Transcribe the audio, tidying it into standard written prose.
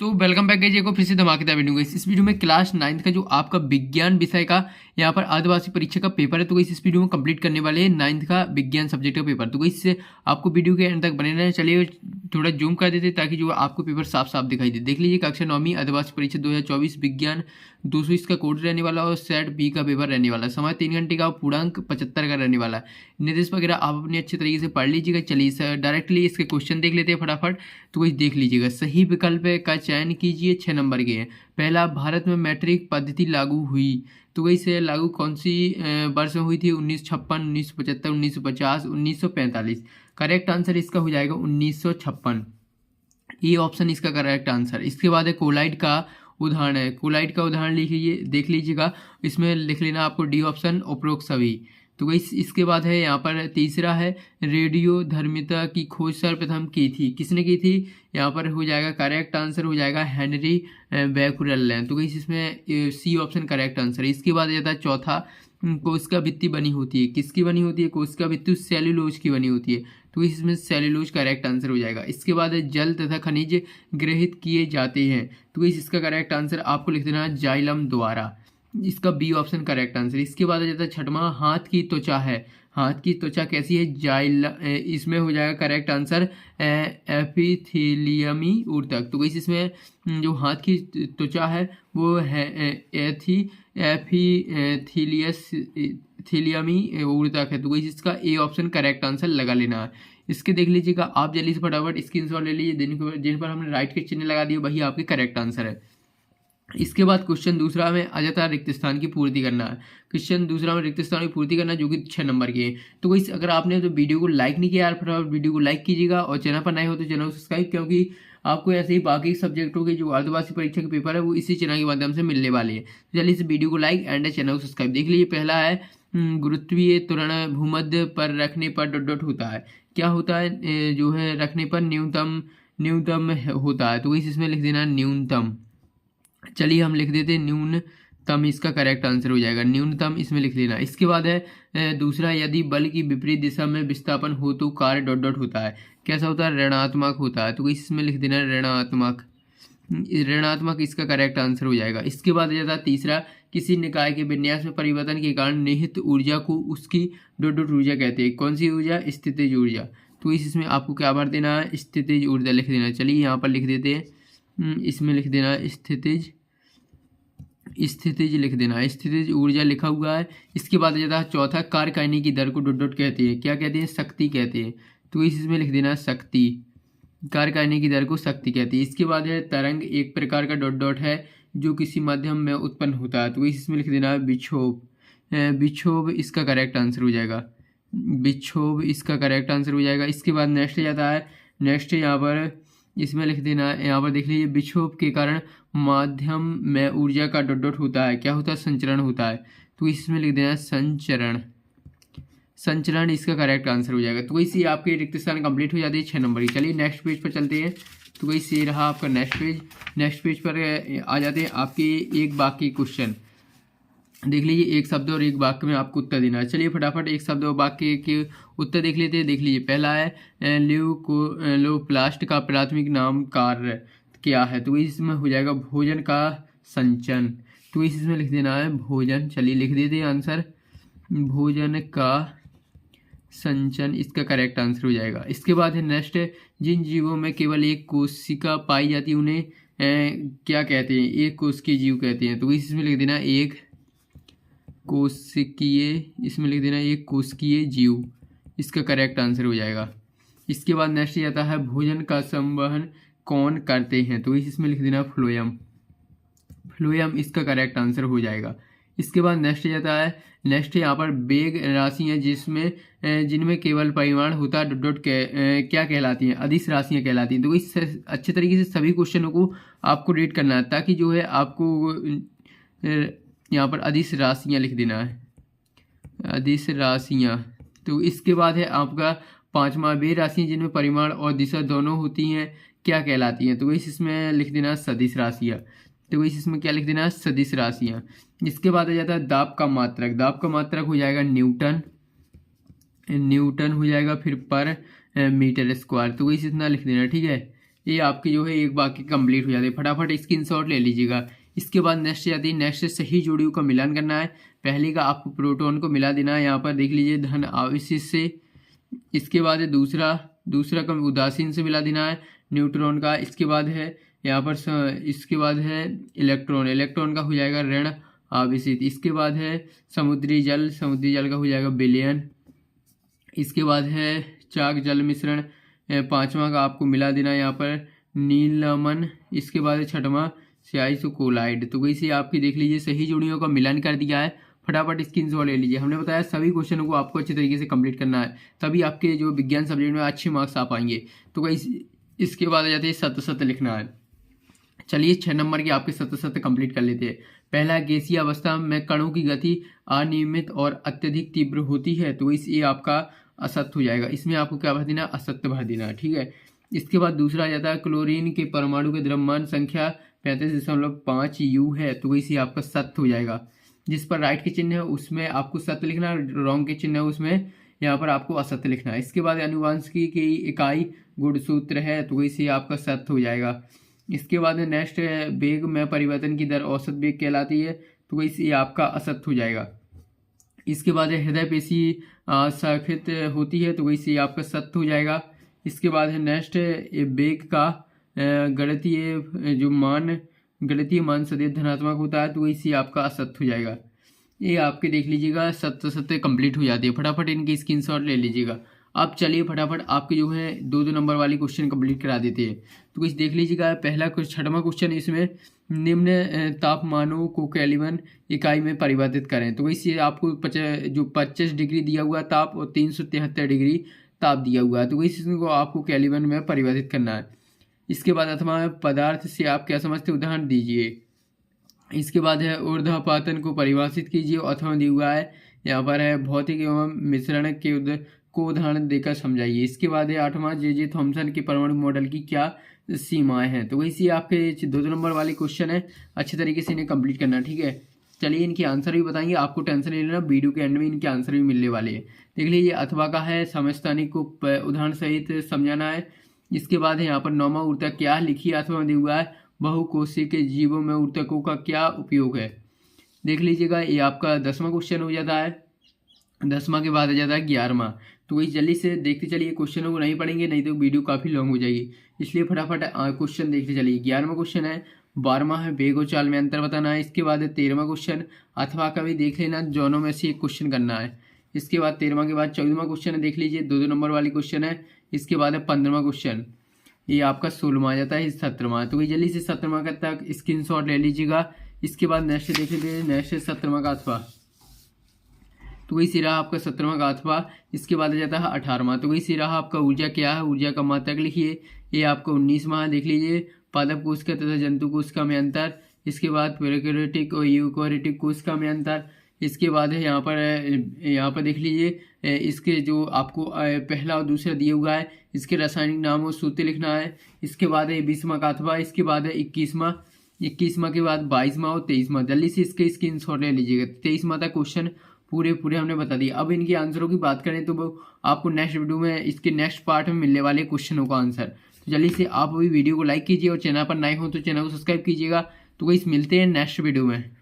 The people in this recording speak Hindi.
वेलकम बैक गाइस, को फिर से धमाकेदार वीडियो गाइस। इस वीडियो में क्लास 9 का जो आपका विज्ञान विषय का यहाँ पर अर्धवार्षिक परीक्षा का पेपर है, तो गाइस इस वीडियो में कंप्लीट करने वाले हैं 9th का विज्ञान सब्जेक्ट का पेपर। तो गाइस आपको वीडियो के एंड तक बने रहना। चलिए थोड़ा जूम कर देते ताकि जो आपको पेपर साफ साफ दिखाई दे। देख लीजिए, कक्षा 9वीं अर्धवार्षिक परीक्षा 2024 विज्ञान 220 का कोड रहने वाला और सेट बी का पेपर रहने वाला। समय 3 घंटे का, पूर्णांक 75 का रहने वाला। निर्देश वगैरह आप अपने अच्छे तरीके से पढ़ लीजिएगा। चलिए सर डायरेक्टली इसके क्वेश्चन देख लेते हैं फटाफट। तो वही देख लीजिएगा। सही विकल्प का चयन कीजिए। 6 नंबर के हैं। पहला, भारत में मैट्रिक पद्धति लागू हुई। तो वही से लागू कौन सी वर्ष में हुई थी? 1956, 1975, 1950, 1945। करेक्ट आंसर इसका हो जाएगा 1956। ये ऑप्शन इसका करेक्ट आंसर। इसके बाद है कोलाइड का उदाहरण है। कोलाइड का उदाहरण लिखिए, देख लीजिएगा। इसमें लिख लेना आपको डी ऑप्शन, उपरोक्त सभी। तो वही इसके बाद है यहाँ पर तीसरा है, रेडियो धर्मिता की खोज सर्वप्रथम की थी। किसने की थी? यहाँ पर हो जाएगा करेक्ट आंसर हो जाएगा हेनरी बैकुरल ने। तो वही इसमें सी ऑप्शन करेक्ट आंसर। इसके बाद जाता है चौथा, कोशिका भित्ति बनी होती है। किसकी बनी होती है? कोशिका भित्ति सेल्यूलोज की बनी होती है। तो इसमें सेल्यूलोज करेक्ट आंसर हो जाएगा। इसके बाद है जल तथा खनिज ग्रहित किए जाते हैं। तो इसका करेक्ट आंसर आपको लिख देना जाइलम द्वारा। इसका बी ऑप्शन करेक्ट आंसर। इसके बाद आ जाता है छठवां, हाथ की त्वचा है। हाथ की त्वचा कैसी है? इसमें हो जाएगा करेक्ट आंसर एपिथेलियमी ऊतक। तो वैसे इसमें जो हाथ की त्वचा है वो है एपिथेलियमी ऊतक है। तो वैसे इसका ए ऑप्शन करेक्ट आंसर लगा लेना है। इसके देख लीजिएगा आप जल्दी से फटाफट स्क्रीनशॉट ले लीजिए। जिन पर हमने राइट के चिन्ह लगा दिए वही आपके करेक्ट आंसर है। इसके बाद क्वेश्चन दूसरा में आ जाता है रिक्त स्थान की पूर्ति करना है। क्वेश्चन दूसरा में रिक्त स्थान की पूर्ति करना जो कि 6 नंबर के हैं। तो वही अगर आपने तो वीडियो को लाइक नहीं किया यार, फटाफट वीडियो को लाइक कीजिएगा और चैनल पर नए हो तो चैनल को सब्सक्राइब, क्योंकि आपको ऐसे ही बाकी सब्जेक्टों के जो अर्धवार्षिक परीक्षा के पेपर है वो इसी चैनल के माध्यम से मिलने वाले हैं। तो चलिए इस वीडियो को लाइक एंड चैनल को सब्सक्राइब। देख लीजिए, पहला है गुरुत्वीय त्वरण भूमध्य पर रखने पर डॉट डॉट होता है। क्या होता है? जो है रखने पर न्यूनतम होता है। तो वही इसमें लिख देना न्यूनतम। चलिए हम लिख देते हैं न्यूनतम। इसका करेक्ट आंसर हो जाएगा न्यूनतम, इसमें लिख लेना। इसके बाद है दूसरा, यदि बल की विपरीत दिशा में विस्थापन हो तो कार्य डॉट डॉट होता है। कैसा होता है? ऋणात्मक होता है। तो इसमें लिख देना ऋणात्मक। ऋणात्मक इसका करेक्ट आंसर हो जाएगा। इसके बाद जाता है तीसरा, किसी निकाय के विन्यास में परिवर्तन के कारण निहित ऊर्जा को उसकी डॉट डॉट ऊर्जा कहते हैं। कौन सी ऊर्जा? स्थितिज ऊर्जा। तो इसमें आपको क्या भर देना है? स्थितिज ऊर्जा लिख देना। चलिए यहाँ पर लिख देते हैं, इसमें लिख देना स्थितिज लिख देना। स्थितिज ऊर्जा लिखा हुआ है। इसके बाद जाता है चौथा, कार्य करने की दर को डॉट डॉट कहते हैं। क्या कहते हैं? शक्ति कहते हैं। तो इसमें लिख देना शक्ति। कार्य करने की दर को शक्ति कहते हैं। इसके बाद है तरंग एक प्रकार का डॉट डॉट है जो किसी माध्यम में उत्पन्न होता है। तो इसमें लिख देना विक्षोभ। विक्षोभ इसका करेक्ट आंसर हो जाएगा। विक्षोभ इसका करेक्ट आंसर हो जाएगा। इसके बाद नेक्स्ट जाता है, नेक्स्ट यहाँ पर इसमें लिख देना, यहाँ पर देख लीजिए, विक्षोभ के कारण माध्यम में ऊर्जा का डॉट डॉट होता है। क्या होता है? संचरण होता है। तो इसमें लिख देना संचरण। संचरण इसका करेक्ट आंसर हो जाएगा। तो वैसे आपके रिक्त स्थान कंप्लीट हो जाती है 6 नंबर की। चलिए नेक्स्ट पेज पर चलते हैं। तो वैसे ये रहा आपका नेक्स्ट पेज। नेक्स्ट पेज पर आ जाते हैं आपके एक वाक्य क्वेश्चन। देख लीजिए, एक शब्द और एक वाक्य में आपको उत्तर देना है। चलिए फटाफट एक शब्द और वाक्य के उत्तर देख लेते हैं। देख लीजिए, पहला है ल्यूकोप्लास्ट का प्राथमिक नाम कार्य क्या है? तो इसमें हो जाएगा भोजन का संचन। तो इसमें लिख देना है भोजन। चलिए लिख देते हैं आंसर, भोजन का संचन इसका करेक्ट आंसर हो जाएगा। इसके बाद है नेक्स्ट, जिन जीवों में केवल एक कोशिका पाई जाती है उन्हें क्या कहते हैं? एक कोशिकीय जीव कहते हैं। तो इसमें लिख देना एक कोशिकीय, इसमें लिख देना एक कोशिकीय जीव, इसका करेक्ट आंसर हो जाएगा। इसके बाद नेक्स्ट आता है, भोजन का संवहन कौन करते हैं? तो इसमें लिख देना फ्लोएम। फ्लोएम इसका करेक्ट आंसर हो जाएगा। इसके बाद नेक्स्ट जाता है, नेक्स्ट यहाँ पर वेग राशियाँ जिनमें केवल परिमाण होता है डॉट डॉट क्या कहलाती हैं? अदिश राशियाँ कहलाती हैं। तो इस अच्छे तरीके से सभी क्वेश्चनों को आपको रीड करना है ताकि जो है आपको यहाँ पर अदिश राशियाँ लिख देना है, अदिश राशियाँ। तो इसके बाद है आपका पांचवा, वे राशियाँ जिनमें परिमाण और दिशा दोनों होती हैं क्या कहलाती हैं? तो इसमें लिख देना सदिश राशियाँ। तो इसमें क्या लिख देना? सदिश राशियाँ। इसके बाद आ जाता है दाब का मात्रक। दाब का मात्रक हो जाएगा न्यूटन। न्यूटन हो जाएगा, फिर पर मीटर स्क्वायर। तो इतना लिख देना, ठीक है। ये आपकी जो है एक वाक्य कंप्लीट हो जाती है। फटाफट स्क्रीनशॉट ले लीजिएगा। इसके बाद नेक्स्ट जाती है, नेक्स्ट सही जोड़ियों का मिलान करना है। पहले का आपको प्रोटॉन को मिला देना है, यहाँ पर देख लीजिए धन आवेशित से। इसके बाद है दूसरा का उदासीन से मिला देना है न्यूट्रॉन का। इसके बाद है यहाँ पर इसके बाद है इलेक्ट्रॉन का हो जाएगा ऋण आवेशित। इसके बाद है समुद्री जल का हो जाएगा विलयन। इसके बाद है चाक जल मिश्रण, पांचवा का आपको मिला देना है यहाँ पर नीलमन। इसके बाद है छठवां स्याही से कोलाइड। तो वैसे आपकी देख लीजिए सही जोड़ियों का मिलान कर दिया है। फटाफट स्क्रीनशॉट ले लीजिए। हमने बताया सभी क्वेश्चनों को आपको अच्छे तरीके से कंप्लीट करना है, तभी आपके जो विज्ञान सब्जेक्ट में अच्छे मार्क्स आ पाएंगे। तो वही इसके बाद आ जाते हैं सत्य लिखना है। चलिए 6 नंबर के आपके सत्य कंप्लीट कर लेते हैं। पहला, गैसीय अवस्था में कणों की गति अनियमित और अत्यधिक तीव्र होती है, तो इस ये आपका असत्य हो जाएगा। इसमें आपको क्या भर देना, असत्य भर देना, ठीक है। इसके बाद दूसरा आ जाता है क्लोरीन के परमाणु के द्रव्यमान संख्या 35.5 U है, तो इसी आपका सत्य हो जाएगा। जिस पर राइट के चिन्ह है उसमें आपको सत्य लिखना, रॉन्ग के चिन्ह है उसमें यहाँ पर आपको असत्य लिखना है। इसके बाद अनुवांशिकी की इकाई गुणसूत्र है, तो इसी आपका सत्य हो जाएगा। इसके बाद नेक्स्ट वेग में परिवर्तन की दर औसत वेग कहलाती है, तो इसी आपका असत्य हो जाएगा। इसके बाद हृदय पेशी शाखित होती है, तो इसी आपका सत्य हो जाएगा। इसके बाद है नेक्स्ट वेग का गणितीय मान सदैव धनात्मक होता है, तो इसी आपका असत्य हो जाएगा। ये आपके देख लीजिएगा सत्य कंप्लीट हो जाती है। फटाफट इनकी स्क्रीनशॉट ले लीजिएगा। आप चलिए फटाफट आपके जो है 2-2 नंबर वाली क्वेश्चन कंप्लीट करा देते हैं। तो कुछ देख लीजिएगा। पहला कुछ 6वां क्वेश्चन, इसमें निम्न तापमानों को केल्विन इकाई में परिवर्तित करें। तो इससे आपको 25 डिग्री दिया हुआ ताप और 373 डिग्री ताप दिया हुआ है, तो इसको आपको केल्विन में परिवर्तित करना है। इसके बाद अथवा पदार्थ से आप क्या समझते उदाहरण दीजिए। इसके बाद है ऊर्ध्वपातन को परिभाषित कीजिए, अथवा दिया हुआ है यहाँ पर है भौतिक एवं मिश्रण को उदाहरण देकर समझाइए। इसके बाद है 8वां जे थॉमसन के परमाणु मॉडल की क्या सीमाएं हैं। तो वैसे आपके 2-2 नंबर वाले क्वेश्चन है, अच्छे तरीके से इन्हें कंप्लीट करना, ठीक है। चलिए इनके आंसर भी बताएंगे, आपको टेंशन नहीं लेना, वीडियो के एंड में इनके आंसर भी मिलने वाले हैं। देख लीजिए अथवा का है समस्थानिक को उदाहरण सहित समझाना है। इसके बाद है यहाँ पर 9वां ऊर्जा क्या लिखी अथवा दिया हुआ है बहुकोशीय के जीवों में ऊर्तकों का क्या उपयोग है। देख लीजिएगा ये आपका 10वां क्वेश्चन हो जाता है। 10वां के बाद आ जाता है 11वां। तो वही जल्दी से देखते चलिए, क्वेश्चनों को नहीं पढ़ेंगे नहीं तो वीडियो काफ़ी लॉन्ग हो जाएगी, इसलिए फटाफट क्वेश्चन देखते चलिए। 11वां क्वेश्चन है। 12वां है वेग और चाल में अंतर बताना है। इसके बाद है 13वां क्वेश्चन, अथवा का भी देख लेना, दोनों में से एक क्वेश्चन करना है। इसके बाद 13वां के बाद 14वां क्वेश्चन है, देख लीजिए 2-2 नंबर वाली क्वेश्चन है। इसके बाद है 15वां क्वेश्चन, ये आपका 16वां आ जाता है, 17वां। तो वही जल्दी से 17वां तक स्क्रीनशॉट ले लीजिएगा। इसके बाद नेक्स्ट देख लीजिए, नेक्स्ट 17वां का अथवा, तो वही से रहा आपका 17वां का अथवा। इसके बाद आ जाता है 18वां। तो वही से रहा आपका ऊर्जा क्या है, ऊर्जा का मात्रक लिखिए, ये आपका 19वां है। देख लीजिए पादप कोशिका तथा जंतु कोशिका में अंतर। इसके बाद प्रोकैरियोटिक और यूकैरियोटिक कोशिका में अंतर। इसके बाद है यहाँ पर देख लीजिए इसके जो आपको पहला और दूसरा दिया हुआ है, इसके रासायनिक नाम और सूत्र लिखना है। इसके बाद है 20वां का अथवा। इसके बाद है 21वां के बाद 22वां और 23वां। जल्दी से इसके स्क्रीनशॉट ले लीजिएगा। 23वां तक क्वेश्चन पूरे हमने बता दिए। अब इनके आंसरों की बात करें तो वो आपको नेक्स्ट वीडियो में इसके नेक्स्ट पार्ट में मिलने वाले क्वेश्चनों का आंसर। तो जल्दी से आप अभी वीडियो को लाइक कीजिए और चैनल पर नए हो तो चैनल को सब्सक्राइब कीजिएगा। तो गाइस मिलते हैं नेक्स्ट वीडियो में।